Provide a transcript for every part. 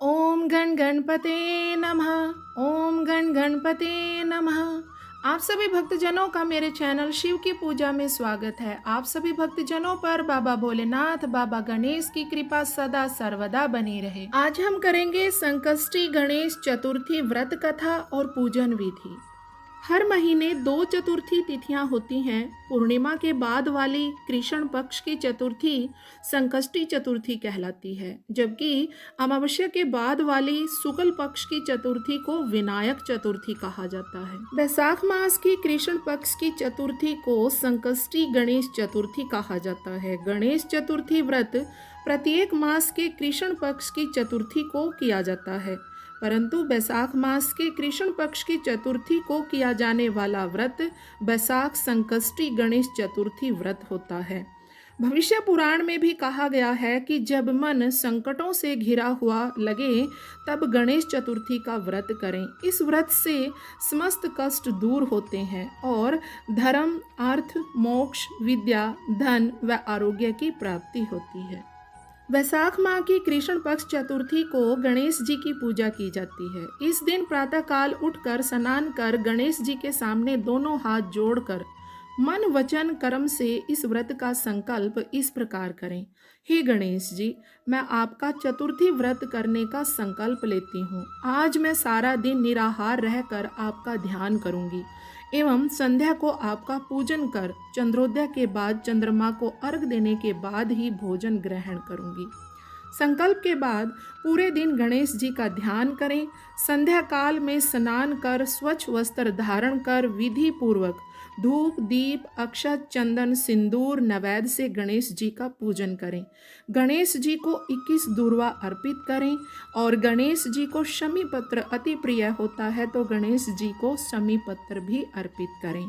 ओम गण गणपते नमः। ओम गण गणपते नमः। आप सभी भक्तजनों का मेरे चैनल शिव की पूजा में स्वागत है। आप सभी भक्तजनों पर बाबा भोलेनाथ बाबा गणेश की कृपा सदा सर्वदा बनी रहे। आज हम करेंगे संकष्टी गणेश चतुर्थी व्रत कथा और पूजन विधि। हर महीने 2 चतुर्थी तिथियां होती हैं। पूर्णिमा के बाद वाली कृष्ण पक्ष की चतुर्थी संकष्टी चतुर्थी कहलाती है, जबकि अमावस्या के बाद वाली शुक्ल पक्ष की चतुर्थी को विनायक चतुर्थी कहा जाता है। वैशाख मास की कृष्ण पक्ष की चतुर्थी को संकष्टी गणेश चतुर्थी कहा जाता है। गणेश चतुर्थी व्रत प्रत्येक मास के कृष्ण पक्ष की चतुर्थी को किया जाता है, परंतु वैशाख मास के कृष्ण पक्ष की चतुर्थी को किया जाने वाला व्रत वैशाख संकष्टी गणेश चतुर्थी व्रत होता है। भविष्य पुराण में भी कहा गया है कि जब मन संकटों से घिरा हुआ लगे तब गणेश चतुर्थी का व्रत करें। इस व्रत से समस्त कष्ट दूर होते हैं और धर्म, अर्थ, मोक्ष, विद्या, धन व आरोग्य की प्राप्ति होती है। वैशाख माह की कृष्ण पक्ष चतुर्थी को गणेश जी की पूजा की जाती है। इस दिन प्रातःकाल उठकर स्नान कर गणेश जी के सामने दोनों हाथ जोड़कर मन वचन कर्म से इस व्रत का संकल्प इस प्रकार करें। हे गणेश जी, मैं आपका चतुर्थी व्रत करने का संकल्प लेती हूँ। आज मैं सारा दिन निराहार रहकर आपका ध्यान करूँगी एवं संध्या को आपका पूजन कर चंद्रोदय के बाद चंद्रमा को अर्घ देने के बाद ही भोजन ग्रहण करूंगी। संकल्प के बाद पूरे दिन गणेश जी का ध्यान करें। संध्या काल में स्नान कर स्वच्छ वस्त्र धारण कर विधि पूर्वक धूप, दीप, अक्षत, चंदन, सिंदूर, नैवेद्य से गणेश जी का पूजन करें। गणेश जी को 21 दूर्वा अर्पित करें और गणेश जी को शमी पत्र अति प्रिय होता है तो गणेश जी को शमी पत्र भी अर्पित करें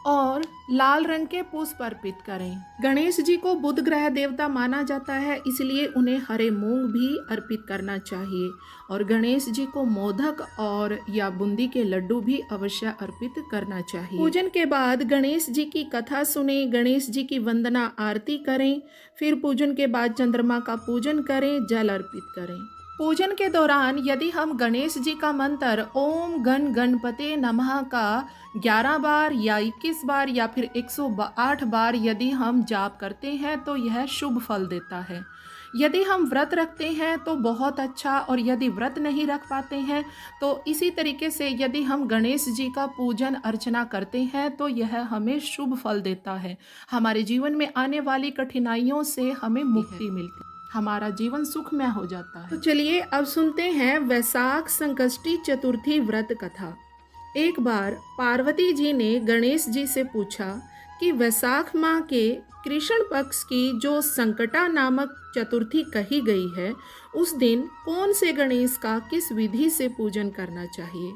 और लाल रंग के पुष्प अर्पित करें। गणेश जी को बुध ग्रह देवता माना जाता है, इसलिए उन्हें हरे मूंग भी अर्पित करना चाहिए और गणेश जी को मोदक और या बूंदी के लड्डू भी अवश्य अर्पित करना चाहिए। पूजन के बाद गणेश जी की कथा सुने, गणेश जी की वंदना आरती करें, फिर पूजन के बाद चंद्रमा का पूजन करें, जल अर्पित करें। पूजन के दौरान यदि हम गणेश जी का मंत्र ओम गण गणपते नमः का 11 बार या 21 बार या फिर 108 बार यदि हम जाप करते हैं तो यह शुभ फल देता है। यदि हम व्रत रखते हैं तो बहुत अच्छा, और यदि व्रत नहीं रख पाते हैं तो इसी तरीके से यदि हम गणेश जी का पूजन अर्चना करते हैं तो यह हमें शुभ फल देता है। हमारे जीवन में आने वाली कठिनाइयों से हमें मुक्ति मिलती है, हमारा जीवन सुखमय हो जाता है। तो चलिए अब सुनते हैं वैशाख संकष्टी चतुर्थी व्रत कथा। एक बार पार्वती जी ने गणेश जी से पूछा कि वैशाख माह के कृष्ण पक्ष की जो संकटा नामक चतुर्थी कही गई है, उस दिन कौन से गणेश का किस विधि से पूजन करना चाहिए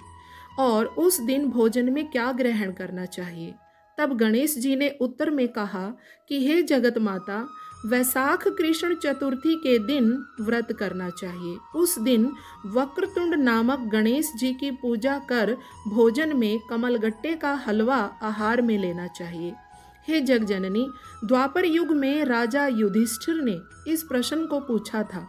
और उस दिन भोजन में क्या ग्रहण करना चाहिए। तब गणेश जी ने उत्तर में कहा कि हे जगत माता, वैशाख कृष्ण चतुर्थी के दिन व्रत करना चाहिए। उस दिन वक्रतुंड नामक गणेश जी की पूजा कर भोजन में कमलगट्टे का हलवा आहार में लेना चाहिए। हे जगजननी, द्वापर युग में राजा युधिष्ठिर ने इस प्रश्न को पूछा था।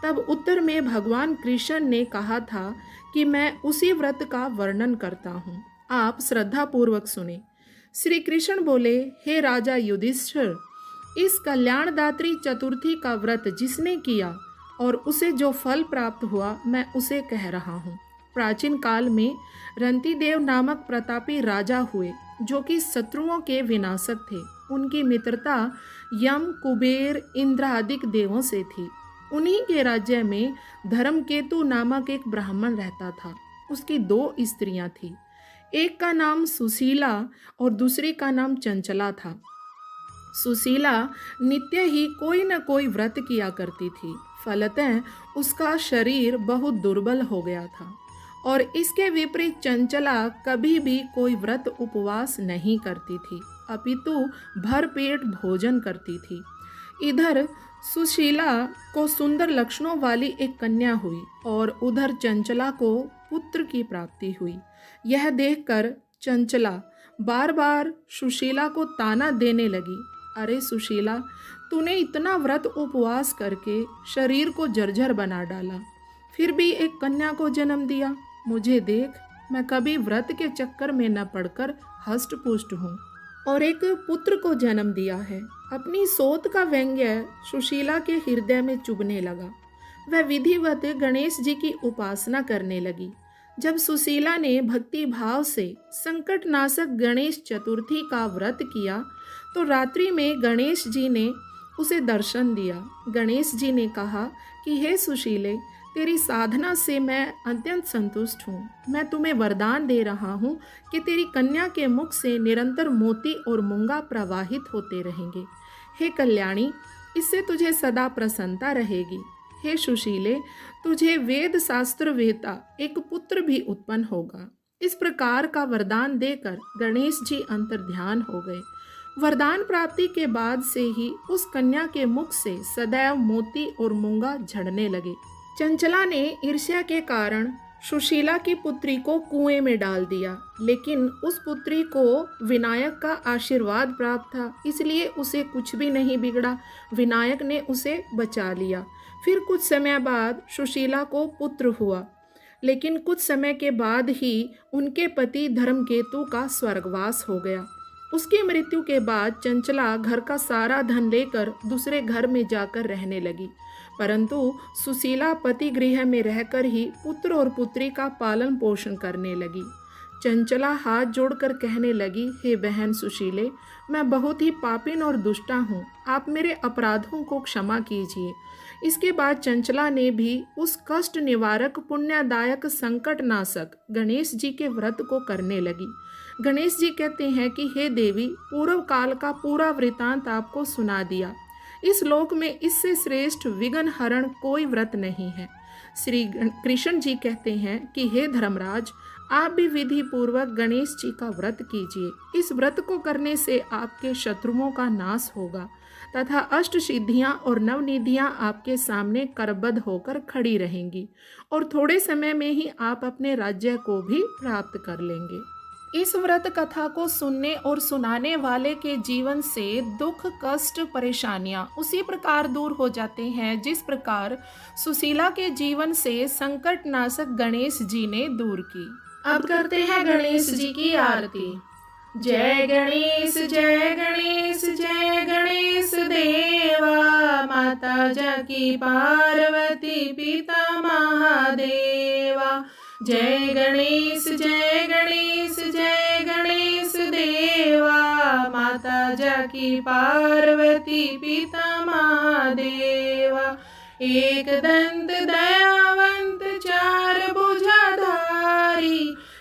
तब उत्तर में भगवान कृष्ण ने कहा था कि मैं उसी व्रत का वर्णन करता हूँ, आप श्रद्धा पूर्वक सुने। श्री कृष्ण बोले, हे राजा युधिष्ठिर, इस कल्याणदात्री चतुर्थी का व्रत जिसने किया और उसे जो फल प्राप्त हुआ, मैं उसे कह रहा हूँ। प्राचीन काल में रंतिदेव नामक प्रतापी राजा हुए, जो कि शत्रुओं के विनाशक थे। उनकी मित्रता यम, कुबेर, इंद्र आदि देवों से थी। उन्हीं के राज्य में धर्मकेतु नामक एक ब्राह्मण रहता था। उसकी 2 स्त्रियां थीं। एक का नाम सुशीला और दूसरी का नाम चंचला था। सुशीला नित्य ही कोई न कोई व्रत किया करती थी, फलतः उसका शरीर बहुत दुर्बल हो गया था और इसके विपरीत चंचला कभी भी कोई व्रत उपवास नहीं करती थी, अपितु भरपेट भोजन करती थी। इधर सुशीला को सुंदर लक्षणों वाली एक कन्या हुई और उधर चंचला को पुत्र की प्राप्ति हुई। यह देखकर चंचला बार बार सुशीला को ताना देने लगी, अरे सुशीला, तूने इतना व्रत उपवास करके शरीर को जर्जर बना डाला। फिर भी एक कन्या को जन्म दिया। मुझे देख, मैं कभी व्रत के चक्कर में न पड़कर हष्ट पुष्ट हूँ और एक पुत्र को जन्म दिया है। अपनी सोच का व्यंग्य सुशीला के हृदय में चुभने लगा। वह विधिवत गणेश जी की उपासना करने लगी। जब सुशीला ने भक्ति भाव से संकटनाशक गणेश चतुर्थी का व्रत किया तो रात्रि में गणेश जी ने उसे दर्शन दिया। गणेश जी ने कहा कि हे सुशीले, तेरी साधना से मैं अत्यंत संतुष्ट हूँ। मैं तुम्हें वरदान दे रहा हूँ कि तेरी कन्या के मुख से निरंतर मोती और मूंगा प्रवाहित होते रहेंगे। हे कल्याणी, इससे तुझे सदा प्रसन्नता रहेगी। हे सुशीले, तुझे वेद शास्त्र वेता एक पुत्र भी उत्पन्न होगा। इस प्रकार का वरदान देकर गणेश जी अंतर्ध्यान हो गए। वरदान प्राप्ति के बाद से ही उस कन्या के मुख से सदैव मोती और मूंगा झड़ने लगे। चंचला ने ईर्ष्या के कारण सुशीला की पुत्री को कुएं में डाल दिया, लेकिन उस पुत्री को विनायक का आशीर्वाद प्राप्त था, इसलिए उसे कुछ भी नहीं बिगड़ा। विनायक ने उसे बचा लिया। फिर कुछ समय बाद सुशीला को पुत्र हुआ, लेकिन कुछ समय के बाद ही उनके पति धर्मकेतु का स्वर्गवास हो गया। उसकी मृत्यु के बाद चंचला घर का सारा धन लेकर दूसरे घर में जाकर रहने लगी, परंतु सुशीला पति गृह में रहकर ही पुत्र और पुत्री का पालन पोषण करने लगी। चंचला हाथ जोड़कर कहने लगी, हे बहन सुशीले, मैं बहुत ही पापिन और दुष्टा हूँ, आप मेरे अपराधों को क्षमा कीजिए। इसके बाद चंचला ने भी उस कष्ट निवारक पुण्यदायक संकटनाशक गणेश जी के व्रत को करने लगी। गणेश जी कहते हैं कि हे देवी, पूर्व काल का पूरा वृतांत आपको सुना दिया। इस लोक में इससे श्रेष्ठ विघ्न हरण कोई व्रत नहीं है। श्री कृष्ण जी कहते हैं कि हे धर्मराज, आप भी विधि पूर्वक गणेश जी का व्रत कीजिए। इस व्रत को करने से आपके शत्रुओं का नाश होगा तथा अष्ट सिद्धियां और नवनिधियां आपके सामने करबद्ध होकर खड़ी रहेंगी और थोड़े समय में ही आप अपने राज्य को भी प्राप्त कर लेंगे। इस व्रत कथा को सुनने और सुनाने वाले के जीवन से दुख, कष्ट, परेशानियां उसी प्रकार दूर हो जाते हैं जिस प्रकार सुशीला के जीवन से संकटनाशक गणेश जी ने दूर की। अब करते हैं गणेश जी की आरती। जय गणेश जय गणेश जय गणेश देवा, माता जाकी पार्वती पिता महादेवा। जय गणेश जय गणेश जय गणेश देवा, माता जाकी पार्वती पिता महादेवा। एक दंत दयावंत चार भुजाधारी,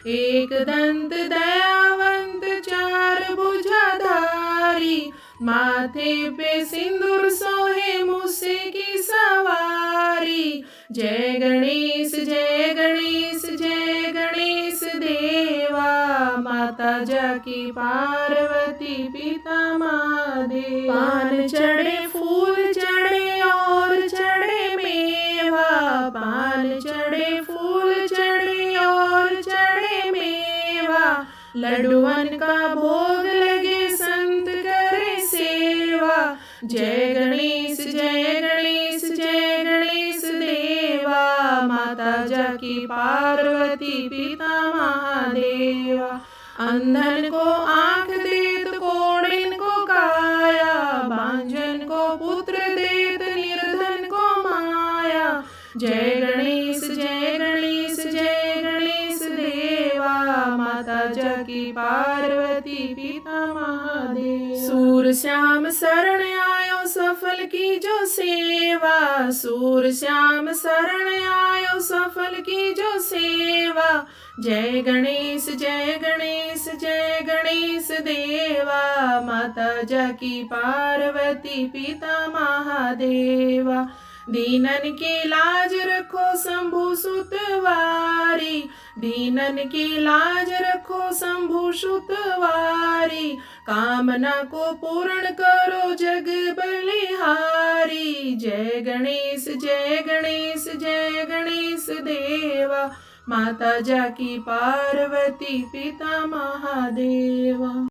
एक दंत दयावंत चार भुजाधारी, माथे पे सिंदूर सोहे मूसे की सवारी। जय गणेश जय गणेश जय गणेश देवा, माता जाकी पार्वती पिता महादेव। पान चढ़े फूल चढ़े और चढ़े मेवा, पान चढ़े फूल चढ़े और चढ़े मेवा। लड्डुअन का भोग लगे संत करे सेवा। जय गणेश जय गणेश जय गणेश देवा, माता जाकी पार्वती पिता महादेवा। अंधन को आंख देत कोढ़िन को काया, बांझन को पुत्र देत निर्धन को माया। जय गणेश जय गणेश जय गणेश देवा, माता जाकी पार्वती पिता महादेव। सूर श्याम शरण आयो सफल की जो सेवा, सूर श्याम शरण आयो सफल की जो सेवा। जय गणेश जय गणेश जय गणेश देवा, माता जाकी पार्वती पिता महादेवा। दीनन की लाज रखो शंभु सुतवारी, दीनन की लाज रखो शंभु सुतवारी। कामना को पूर्ण करो जग बलिहारी। जय गणेश जय गणेश जय गणेश देवा, माता जाकी पार्वती पिता महादेवा।